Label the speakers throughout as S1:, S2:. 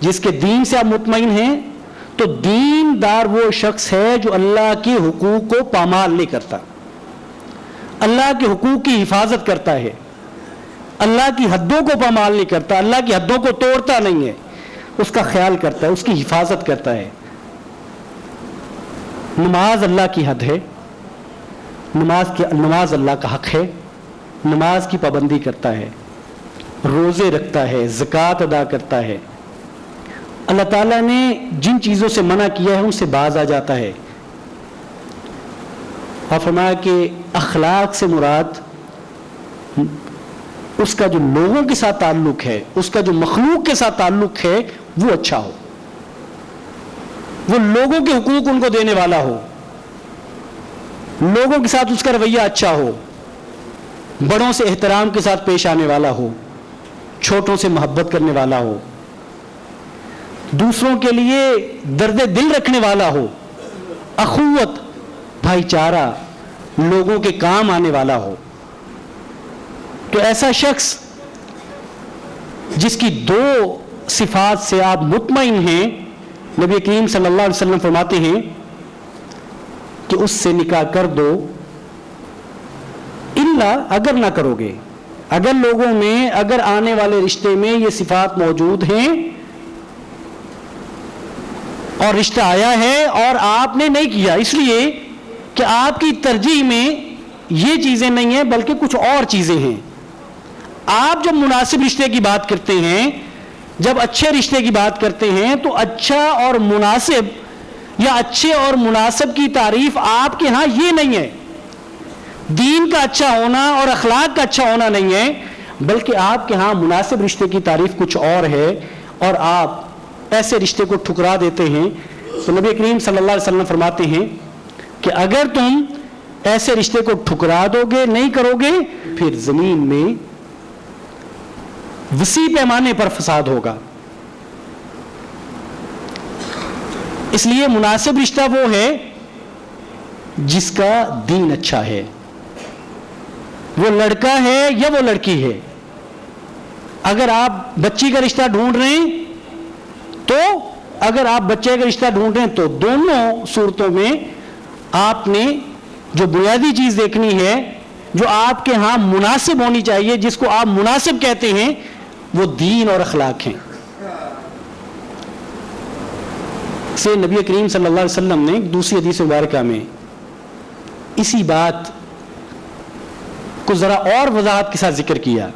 S1: جس کے دین سے آپ مطمئن ہیں تو دیندار وہ شخص ہے جو اللہ کے حقوق کو پامال نہیں کرتا، اللہ کے حقوق کی حفاظت کرتا ہے، اللہ کی حدوں کو پامال نہیں کرتا، اللہ کی حدوں کو توڑتا نہیں ہے، اس کا خیال کرتا ہے، اس کی حفاظت کرتا ہے۔ نماز اللہ کی حد ہے، نماز اللہ کا حق ہے، نماز کی پابندی کرتا ہے، روزے رکھتا ہے، زکوٰۃ ادا کرتا ہے، اللہ تعالیٰ نے جن چیزوں سے منع کیا ہے ان سے باز آ جاتا ہے۔ اور فرمایا کہ اخلاق سے مراد اس کا جو لوگوں کے ساتھ تعلق ہے، اس کا جو مخلوق کے ساتھ تعلق ہے وہ اچھا ہو، وہ لوگوں کے حقوق ان کو دینے والا ہو، لوگوں کے ساتھ اس کا رویہ اچھا ہو، بڑوں سے احترام کے ساتھ پیش آنے والا ہو، چھوٹوں سے محبت کرنے والا ہو، دوسروں کے لیے درد دل رکھنے والا ہو، اخوت بھائی چارہ لوگوں کے کام آنے والا ہو۔ تو ایسا شخص جس کی دو صفات سے آپ مطمئن ہیں، نبی کریم صلی اللہ علیہ وسلم فرماتے ہیں کہ اس سے نکاح کر دو، الا اگر نہ کرو گے، اگر لوگوں میں، اگر آنے والے رشتے میں یہ صفات موجود ہیں اور رشتہ آیا ہے اور آپ نے نہیں کیا، اس لیے کہ آپ کی ترجیح میں یہ چیزیں نہیں ہیں بلکہ کچھ اور چیزیں ہیں۔ آپ جب مناسب رشتے کی بات کرتے ہیں، جب اچھے رشتے کی بات کرتے ہیں تو اچھا اور مناسب یا اچھے اور مناسب کی تعریف آپ کے ہاں یہ نہیں ہے، دین کا اچھا ہونا اور اخلاق کا اچھا ہونا نہیں ہے، بلکہ آپ کے ہاں مناسب رشتے کی تعریف کچھ اور ہے، اور آپ ایسے رشتے کو ٹھکرا دیتے ہیں۔ تو نبی کریم صلی اللہ علیہ وسلم فرماتے ہیں کہ اگر تم ایسے رشتے کو ٹھکرا دو گے، نہیں کرو گے، پھر زمین میں وسیع پیمانے پر فساد ہوگا۔ اس لیے مناسب رشتہ وہ ہے جس کا دین اچھا ہے، وہ لڑکا ہے یا وہ لڑکی ہے۔ اگر آپ بچی کا رشتہ ڈھونڈ رہے ہیں تو اگر آپ بچے کا رشتہ ڈھونڈ رہے ہیں تو دونوں صورتوں میں آپ نے جو بنیادی چیز دیکھنی ہے، جو آپ کے ہاں مناسب ہونی چاہیے، جس کو آپ مناسب کہتے ہیں، وہ دین اور اخلاق ہیں۔ سے نبی کریم صلی اللہ علیہ وسلم نے دوسری حدیث مبارکہ میں اسی بات کو ذرا اور وضاحت کے ساتھ ذکر کیا۔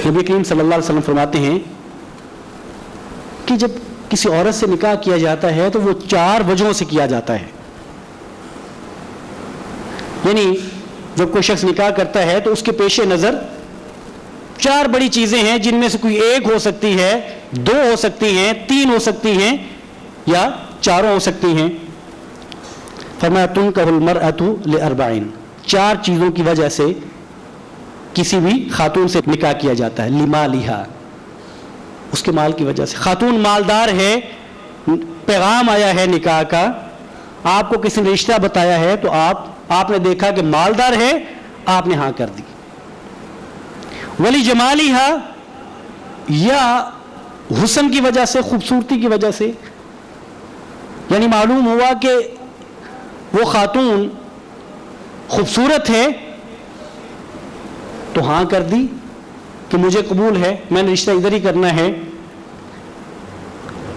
S1: نبی کریم صلی اللہ علیہ وسلم فرماتے ہیں کہ جب کسی عورت سے نکاح کیا جاتا ہے تو وہ 4 وجہوں سے کیا جاتا ہے، یعنی جب کوئی شخص نکاح کرتا ہے تو اس کے پیش نظر 4 بڑی چیزیں ہیں، جن میں سے کوئی ایک ہو سکتی ہے، 2 ہو سکتی ہیں، 3 ہو سکتی ہیں، یا 4 ہو سکتی ہیں۔ فرمایا تنکح المرأۃ ل4، 4 چیزوں کی وجہ سے کسی بھی خاتون سے نکاح کیا جاتا ہے۔ لمالہا، اس کے مال کی وجہ سے، خاتون مالدار ہے، پیغام آیا ہے نکاح کا، آپ کو کسی نے رشتہ بتایا ہے تو آپ نے دیکھا کہ مالدار ہے، آپ نے ہاں کر دی۔ ولی جمالہا، یا حسن کی وجہ سے، خوبصورتی کی وجہ سے، یعنی معلوم ہوا کہ وہ خاتون خوبصورت ہے تو ہاں کر دی کہ مجھے قبول ہے، میں نے رشتہ ادھر ہی کرنا ہے۔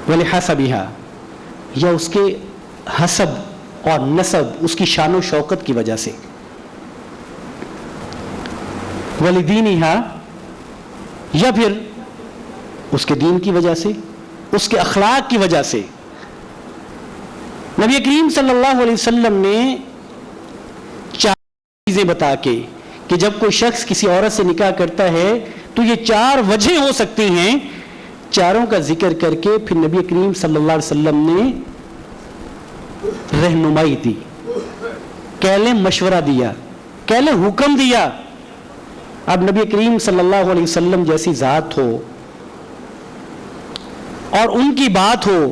S1: ولحسبہا، یا اس کے حسب اور نسب، اس کی شان و شوکت کی وجہ سے۔ ولدینہا، یا پھر اس کے دین کی وجہ سے، اس کے اخلاق کی وجہ سے۔ نبی کریم صلی اللہ علیہ وسلم نے 4 چیزیں بتا کے کہ جب کوئی شخص کسی عورت سے نکاح کرتا ہے تو یہ 4 وجہیں ہو سکتی ہیں، چاروں کا ذکر کر کے پھر نبی کریم صلی اللہ علیہ وسلم نے رہنمائی دی، کہلے مشورہ دیا، کہلے حکم دیا۔ اب نبی کریم صلی اللہ علیہ وسلم جیسی ذات ہو اور ان کی بات ہو،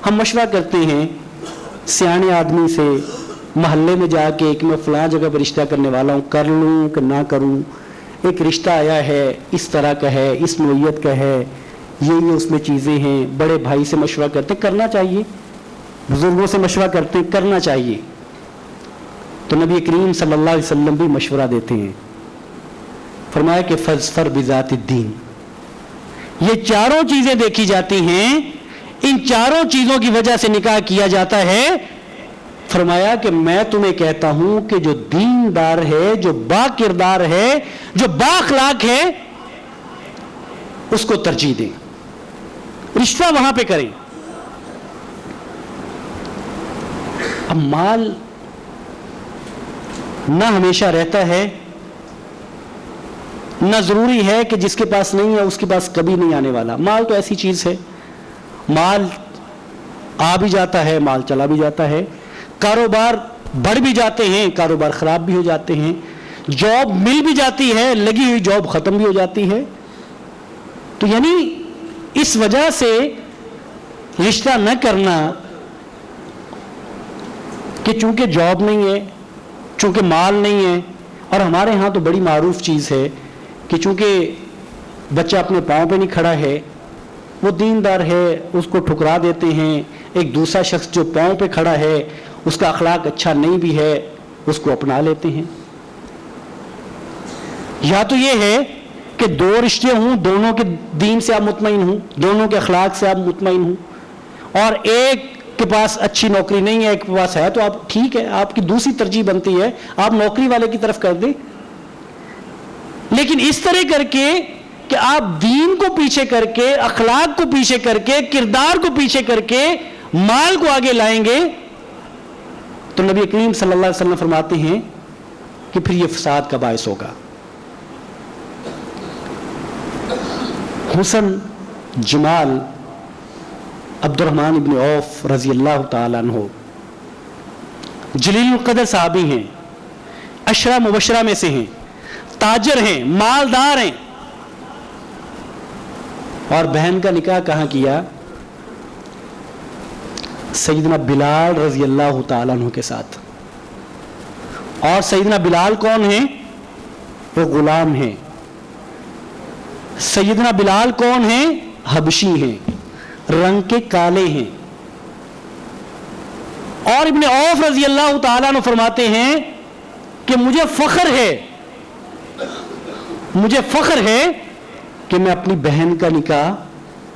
S1: ہم مشورہ کرتے ہیں سیانے آدمی سے محلے میں جا کے کہ میں فلاں جگہ پر رشتہ کرنے والا ہوں، کر لوں کہ نہ کروں، ایک رشتہ آیا ہے اس طرح کا ہے, اس نوعیت کا ہے, یہ اس میں چیزیں ہیں, بڑے بھائی سے مشورہ کرتے, کرنا چاہیے, بزرگوں سے مشورہ کرتے, کرنا چاہیے. تو نبی کریم صلی اللہ علیہ وسلم بھی مشورہ دیتے ہیں, فرمایا کہ فاظفر بذات الدین. یہ چاروں چیزیں دیکھی جاتی ہیں, ان چاروں چیزوں کی وجہ سے نکاح کیا جاتا ہے. فرمایا کہ میں تمہیں کہتا ہوں کہ جو دیندار ہے, جو با کردار ہے, جو با اخلاق ہے, اس کو ترجیح دیں, رشتہ وہاں پہ کریں. اب مال نہ ہمیشہ رہتا ہے, نہ ضروری ہے کہ جس کے پاس نہیں ہے اس کے پاس کبھی نہیں آنے والا. مال تو ایسی چیز ہے, مال آ بھی جاتا ہے, مال چلا بھی جاتا ہے, کاروبار بڑھ بھی جاتے ہیں, کاروبار خراب بھی ہو جاتے ہیں, جاب مل بھی جاتی ہے, لگی ہوئی جاب ختم بھی ہو جاتی ہے. تو یعنی اس وجہ سے رشتہ نہ کرنا کہ چونکہ جاب نہیں ہے, چونکہ مال نہیں ہے, اور ہمارے ہاں تو بڑی معروف چیز ہے کہ چونکہ بچہ اپنے پاؤں پہ نہیں کھڑا ہے, وہ دیندار ہے, اس کو ٹھکرا دیتے ہیں. ایک دوسرا شخص جو پاؤں پہ کھڑا ہے, اس کا اخلاق اچھا نہیں بھی ہے, اس کو اپنا لیتے ہیں. یا تو یہ ہے کہ دو رشتے ہوں, دونوں کے دین سے آپ مطمئن ہوں, دونوں کے اخلاق سے آپ مطمئن ہوں, اور ایک کے پاس اچھی نوکری نہیں ہے, ایک کے پاس ہے, تو آپ ٹھیک ہے, آپ کی دوسری ترجیح بنتی ہے آپ نوکری والے کی طرف کر دیں. لیکن اس طرح کر کے کہ آپ دین کو پیچھے کر کے, اخلاق کو پیچھے کر کے, کردار کو پیچھے کر کے مال کو آگے لائیں گے, تو نبی کریم صلی اللہ علیہ وسلم فرماتے ہیں کہ پھر یہ فساد کا باعث ہوگا. حسن جمال عبد الرحمن ابن عوف رضی اللہ تعالیٰ عنہ جلیل القدر صحابی ہیں, عشرہ مبشرہ میں سے ہیں, تاجر ہیں, مالدار ہیں, اور بہن کا نکاح کہاں کیا؟ سیدنا بلال رضی اللہ تعالیٰ عنہ کے ساتھ. اور سیدنا بلال کون ہیں؟ وہ غلام ہیں. سیدنا بلال کون ہیں؟ حبشی ہیں, رنگ کے کالے ہیں. اور ابن عوف رضی اللہ تعالیٰ عنہ فرماتے ہیں کہ مجھے فخر ہے کہ میں اپنی بہن کا نکاح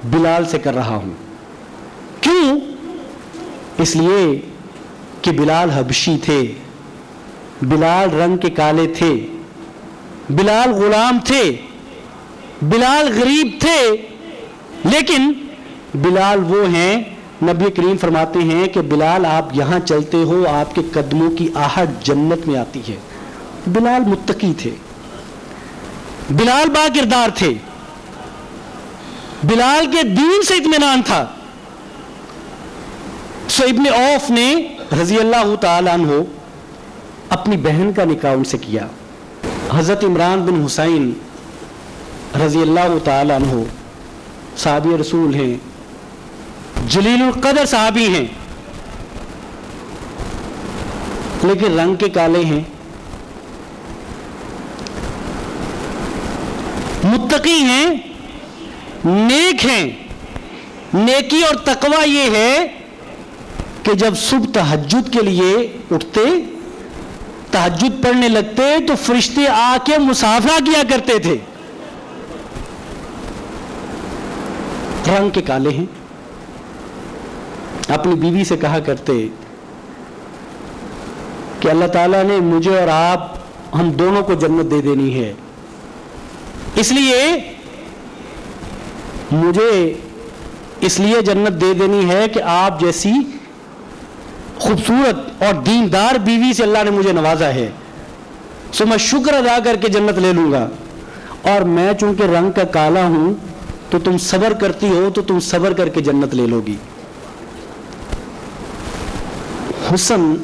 S1: بلال سے کر رہا ہوں. کیوں؟ اس لیے کہ بلال حبشی تھے, بلال رنگ کے کالے تھے, بلال غلام تھے, بلال غریب تھے, لیکن بلال وہ ہیں, نبی کریم فرماتے ہیں کہ بلال آپ یہاں چلتے ہو آپ کے قدموں کی آہٹ جنت میں آتی ہے. بلال متقی تھے, بلال با کردار تھے, بلال کے دین سے اطمینان تھا. سو ابن عوف نے رضی اللہ تعالیٰ عنہ اپنی بہن کا نکاح ان سے کیا. حضرت عمران بن حسین رضی اللہ تعالیٰ عنہ صحابی رسول ہیں, جلیل القدر صحابی ہیں, لیکن رنگ کے کالے ہیں, متقی ہیں, نیک ہیں. نیکی اور تقوی یہ ہے کہ جب صبح تہجد کے لیے اٹھتے, تہجد پڑھنے لگتے, تو فرشتے آ کے مسافرہ کیا کرتے تھے. رنگ کے کالے ہیں, اپنی بیوی سے کہا کرتے کہ اللہ تعالیٰ نے مجھے اور آپ ہم دونوں کو جنت دے دینی ہے, اس لیے جنت دے دینی ہے کہ آپ جیسی خوبصورت اور دیندار بیوی سے اللہ نے مجھے نوازا ہے, سو میں شکر ادا کر کے جنت لے لوں گا. اور میں چونکہ رنگ کا کالا ہوں تو تم صبر کرتی ہو, تو تم صبر کر کے جنت لے لو گی. حسن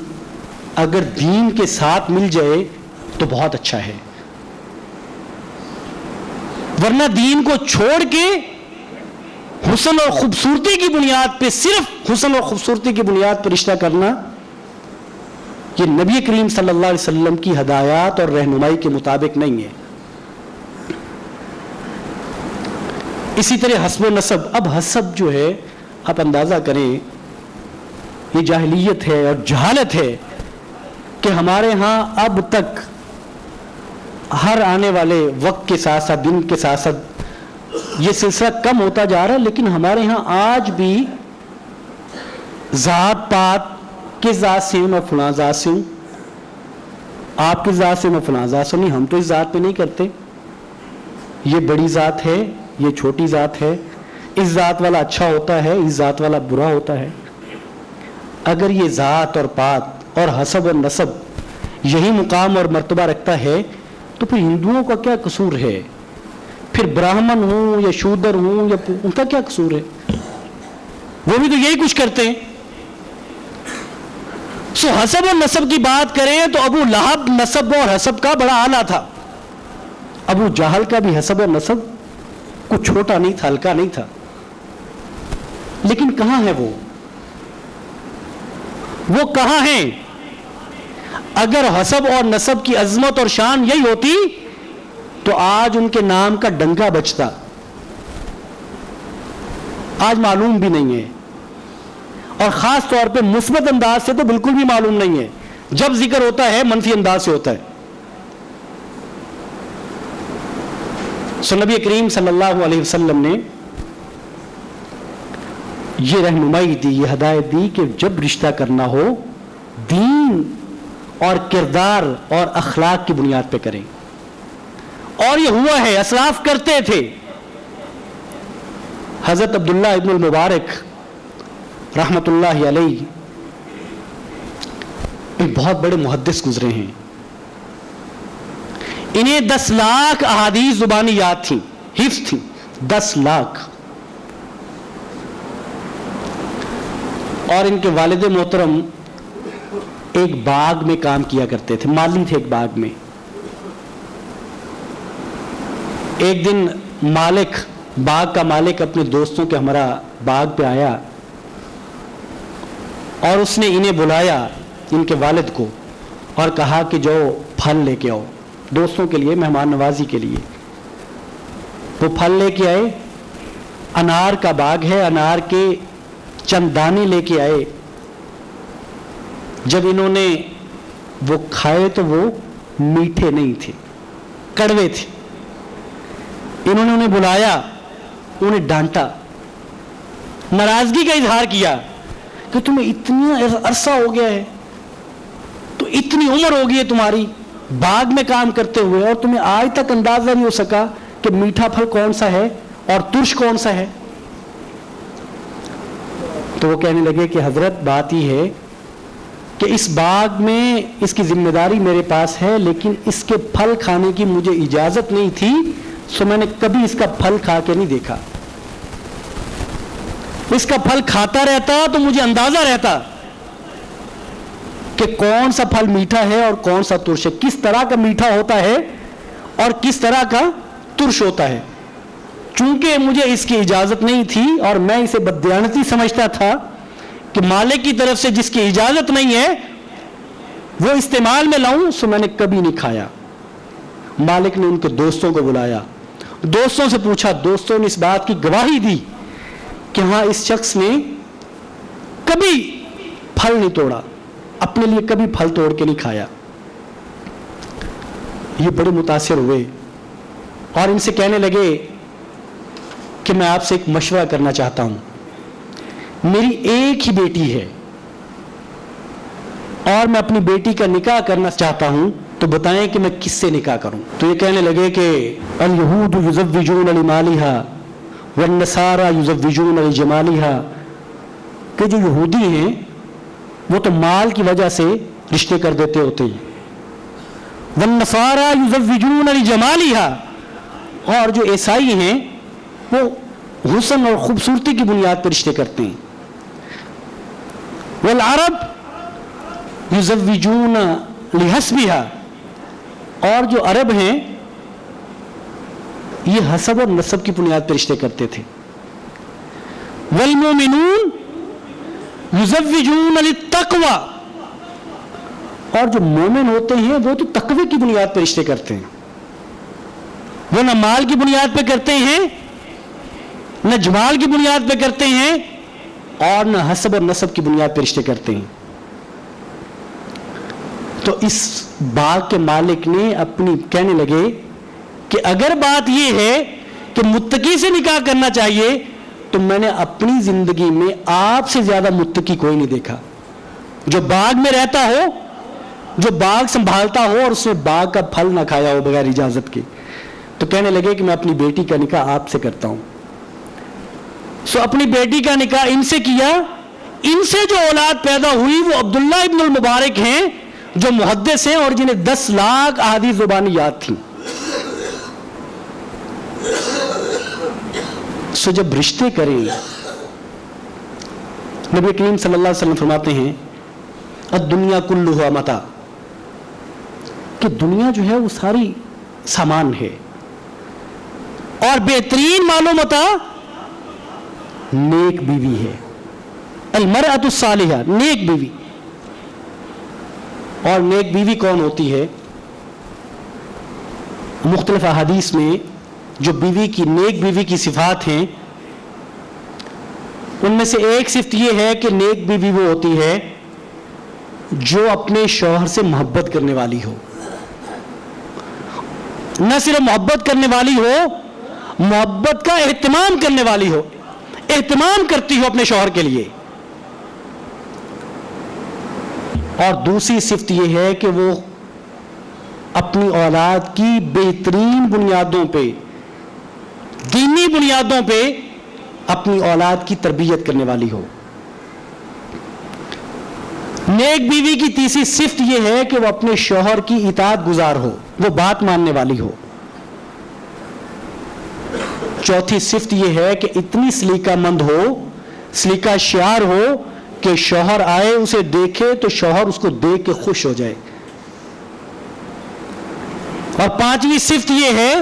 S1: اگر دین کے ساتھ مل جائے تو بہت اچھا ہے, ورنہ دین کو چھوڑ کے حسن اور خوبصورتی کی بنیاد پہ, صرف حسن اور خوبصورتی کی بنیاد پر رشتہ کرنا, یہ نبی کریم صلی اللہ علیہ وسلم کی ہدایات اور رہنمائی کے مطابق نہیں ہے. اسی طرح حسب و نسب. اب حسب جو ہے آپ اندازہ کریں یہ جاہلیت ہے اور جہالت ہے کہ ہمارے ہاں اب تک ہر آنے والے وقت کے ساتھ ساتھ دن کے ساتھ ساتھ یہ سلسلہ کم ہوتا جا رہا ہے, لیکن ہمارے ہاں آج بھی ذات پات کس ذات سے ہوں میں فلاں ذات سے ہوں, آپ کس ذات سے میں فلاں ذات سے, نہیں ہم تو اس ذات پہ نہیں کرتے, یہ بڑی ذات ہے یہ چھوٹی ذات ہے, اس ذات والا اچھا ہوتا ہے اس ذات والا برا ہوتا ہے. اگر یہ ذات اور پات اور حسب اور نسب یہی مقام اور مرتبہ رکھتا ہے تو پھر ہندوؤں کا کیا قصور ہے, پھر براہمن ہوں یا شودر ہوں یا ان کا کیا قصور ہے, وہ بھی تو یہی کچھ کرتے ہیں. سو حسب اور نسب کی بات کریں تو ابو لہب نسب اور حسب کا بڑا اعلیٰ تھا, ابو جہل کا بھی حسب اور نسب کچھ چھوٹا نہیں تھا, ہلکا نہیں تھا. لیکن کہاں ہے وہ کہاں ہیں؟ اگر حسب اور نسب کی عظمت اور شان یہی ہوتی تو آج ان کے نام کا ڈنکا بجتا. آج معلوم بھی نہیں ہے, اور خاص طور پہ مثبت انداز سے تو بالکل بھی معلوم نہیں ہے. جب ذکر ہوتا ہے منفی انداز سے ہوتا ہے. سو نبی کریم صلی اللہ علیہ وسلم نے یہ رہنمائی دی, یہ ہدایت دی کہ جب رشتہ کرنا ہو دین اور کردار اور اخلاق کی بنیاد پہ کریں. اور یہ ہوا ہے, اسلاف کرتے تھے. حضرت عبداللہ ابن المبارک رحمت اللہ علیہ ایک بہت بڑے محدث گزرے ہیں. انہیں 10 لاکھ احادیث زبانی یاد تھیں, حفظ تھیں, 10 لاکھ. اور ان کے والد محترم ایک باغ میں کام کیا کرتے تھے, مالی تھے ایک باغ میں. ایک دن باغ کا مالک اپنے دوستوں کے ہمراہ باغ پہ آیا اور اس نے انہیں بلایا, ان کے والد کو, اور کہا کہ جو پھل لے کے آؤ, دوستوں کے لیے مہمان نوازی کے لیے. وہ پھل لے کے آئے, انار کا باغ ہے, انار کے چند دانے لے کے آئے. جب انہوں نے وہ کھائے تو وہ میٹھے نہیں تھے, کڑوے تھے. انہوں نے انہیں بلایا, انہیں ڈانٹا, ناراضگی کا اظہار کیا کہ تمہیں اتنا عرصہ ہو گیا ہے, تو اتنی عمر ہو گئی ہے تمہاری باغ میں کام کرتے ہوئے, اور تمہیں آج تک اندازہ نہیں ہو سکا کہ میٹھا پھل کون سا ہے اور ترش کون سا ہے. تو وہ کہنے لگے کہ حضرت بات یہ ہے کہ اس باغ میں اس کی ذمہ داری میرے پاس ہے, لیکن اس کے پھل کھانے کی مجھے اجازت نہیں تھی, سو میں نے کبھی اس کا پھل کھا کے نہیں دیکھا. اس کا پھل کھاتا رہتا تو مجھے اندازہ رہتا کہ کون سا پھل میٹھا ہے اور کون سا ترش ہے, کس طرح کا میٹھا ہوتا ہے اور کس طرح کا ترش ہوتا ہے. چونکہ مجھے اس کی اجازت نہیں تھی اور میں اسے بددیانتی سمجھتا تھا کہ مالک کی طرف سے جس کی اجازت نہیں ہے وہ استعمال میں لاؤں, سو میں نے کبھی نہیں کھایا. مالک نے ان کے دوستوں کو بلایا, دوستوں سے پوچھا, دوستوں نے اس بات کی گواہی دی کہ ہاں اس شخص نے کبھی پھل نہیں توڑا, اپنے لیے کبھی پھل توڑ کے نہیں کھایا. یہ بڑے متاثر ہوئے اور ان سے کہنے لگے کہ میں آپ سے ایک مشورہ کرنا چاہتا ہوں. میری ایک ہی بیٹی ہے اور میں اپنی بیٹی کا نکاح کرنا چاہتا ہوں, تو بتائیں کہ میں کس سے نکاح کروں. تو یہ کہنے لگے کہ الیہود یزوجون لمالہا والنصارى یزوجون لجمالہا, کہ جو یہودی ہیں وہ تو مال کی وجہ سے رشتے کر دیتے ہوتے ہیں, والنصارى یزوجون لجمالہا, اور جو عیسائی ہیں وہ حسن اور خوبصورتی کی بنیاد پر رشتے کرتے ہیں. والعرب یزوجون لحسبہا, اور جو عرب ہیں یہ حسب اور نسب کی بنیاد پر رشتے کرتے تھے. والمومنون یزوجون للتقوی, اور جو مومن ہوتے ہیں وہ تو تقوی کی بنیاد پر رشتے کرتے ہیں, وہ نہ مال کی بنیاد پہ کرتے ہیں نہ جمال کی بنیاد پہ کرتے ہیں اور نہ حسب اور نسب کی بنیاد پہ رشتے کرتے ہیں. تو اس باغ کے مالک نے اپنی کہنے لگے کہ اگر بات یہ ہے کہ متقی سے نکاح کرنا چاہیے تو میں نے اپنی زندگی میں آپ سے زیادہ متقی کوئی نہیں دیکھا, جو باغ میں رہتا ہو, جو باغ سنبھالتا ہو اور اس میں باغ کا پھل نہ کھایا ہو بغیر اجازت کے. تو کہنے لگے کہ میں اپنی بیٹی کا نکاح آپ سے کرتا ہوں. سو اپنی بیٹی کا نکاح ان سے کیا. ان سے جو اولاد پیدا ہوئی وہ عبداللہ ابن المبارک ہیں جو محدث ہیں اور جنہیں 10 لاکھ احادیث زبانی یاد تھیں. سو جب رشتے کریں, نبی کریم صلی اللہ علیہ وسلم فرماتے ہیں الدنیا کلھا متاع, کہ دنیا جو ہے وہ ساری سامان ہے, اور بہترین مال و متاع نیک بیوی ہے. المرأۃ الصالحہ, نیک بیوی. اور نیک بیوی کون ہوتی ہے؟ مختلف احادیث میں جو بیوی کی, نیک بیوی کی صفات ہیں ان میں سے ایک صفت یہ ہے کہ نیک بیوی وہ ہوتی ہے جو اپنے شوہر سے محبت کرنے والی ہو. نہ صرف محبت کرنے والی ہو, محبت کا اہتمام کرنے والی ہو, اہتمام کرتی ہو اپنے شوہر کے لیے. اور دوسری صفت یہ ہے کہ وہ اپنی اولاد کی بہترین بنیادوں پہ, دینی بنیادوں پہ اپنی اولاد کی تربیت کرنے والی ہو. نیک بیوی کی تیسری صفت یہ ہے کہ وہ اپنے شوہر کی اطاعت گزار ہو, وہ بات ماننے والی ہو. چوتھی صفت یہ ہے کہ اتنی سلیقہ مند ہو, سلیقہ شعار ہو کہ شوہر آئے اسے دیکھے تو شوہر اس کو دیکھ کے خوش ہو جائے. اور پانچویں صفت یہ ہے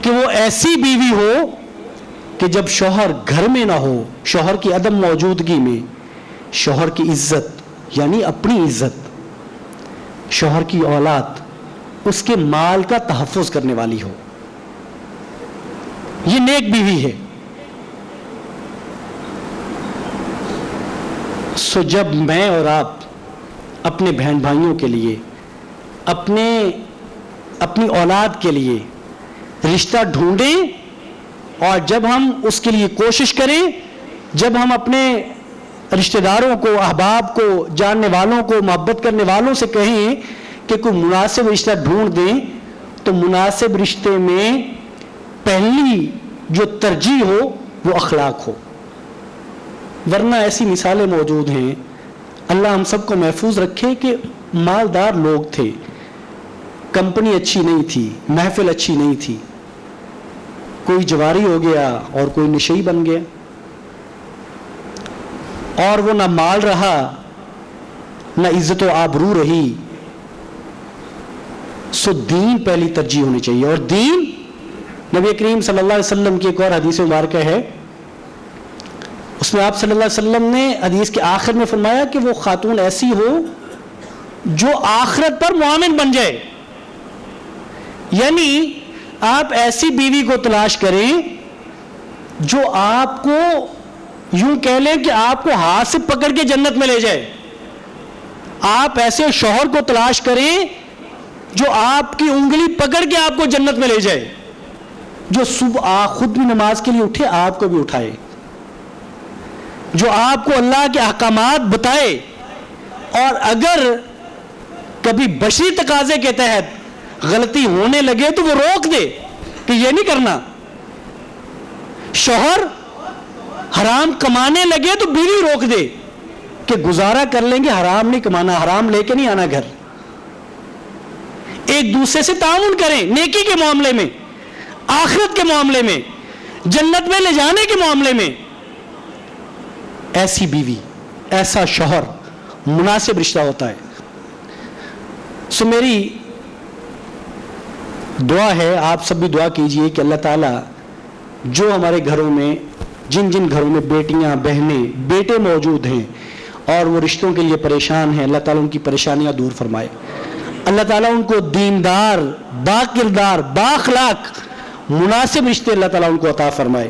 S1: کہ وہ ایسی بیوی ہو کہ جب شوہر گھر میں نہ ہو, شوہر کی عدم موجودگی میں شوہر کی عزت یعنی اپنی عزت, شوہر کی اولاد, اس کے مال کا تحفظ کرنے والی ہو. یہ نیک بیوی ہے. سو جب میں اور آپ اپنے بہن بھائیوں کے لیے, اپنی اولاد کے لیے رشتہ ڈھونڈیں, اور جب ہم اس کے لیے کوشش کریں, جب ہم اپنے رشتہ داروں کو, احباب کو, جاننے والوں کو, محبت کرنے والوں سے کہیں کہ کوئی مناسب رشتہ ڈھونڈ دیں, تو مناسب رشتے میں پہلی جو ترجیح ہو وہ اخلاق ہو. ورنہ ایسی مثالیں موجود ہیں, اللہ ہم سب کو محفوظ رکھے, کہ مالدار لوگ تھے, کمپنی اچھی نہیں تھی, محفل اچھی نہیں تھی, کوئی جواری ہو گیا اور کوئی نشئی بن گیا, اور وہ نہ مال رہا نہ عزت و آبرو رہی. سو دین پہلی ترجیح ہونی چاہیے. اور دین, نبی کریم صلی اللہ علیہ وسلم کی ایک اور حدیث مبارکہ ہے, اس میں آپ صلی اللہ علیہ وسلم نے حدیث کے آخر میں فرمایا کہ وہ خاتون ایسی ہو جو آخرت پر معاون بن جائے. یعنی آپ ایسی بیوی کو تلاش کریں جو آپ کو یوں کہہ لیں کہ آپ کو ہاتھ سے پکڑ کے جنت میں لے جائے. آپ ایسے شوہر کو تلاش کریں جو آپ کی انگلی پکڑ کے آپ کو جنت میں لے جائے, جو صبح خود بھی نماز کے لیے اٹھے, آپ کو بھی اٹھائے, جو آپ کو اللہ کے احکامات بتائے, اور اگر کبھی بشری تقاضے کے تحت غلطی ہونے لگے تو وہ روک دے کہ یہ نہیں کرنا. شوہر حرام کمانے لگے تو بیوی روک دے کہ گزارا کر لیں گے, حرام نہیں کمانا, حرام لے کے نہیں آنا گھر. ایک دوسرے سے تعاون کریں نیکی کے معاملے میں, آخرت کے معاملے میں, جنت میں لے جانے کے معاملے میں. ایسی بیوی, ایسا شوہر مناسب رشتہ ہوتا ہے. سو میری دعا ہے, آپ سب بھی دعا کیجئے کہ اللہ تعالیٰ جو ہمارے گھروں میں, جن جن گھروں میں بیٹیاں, بہنیں, بیٹے موجود ہیں اور وہ رشتوں کے لیے پریشان ہیں, اللہ تعالیٰ ان کی پریشانیاں دور فرمائے. اللہ تعالیٰ ان کو دیندار, با کردار, با اخلاق, مناسب رشتے اللہ تعالیٰ ان کو عطا فرمائے.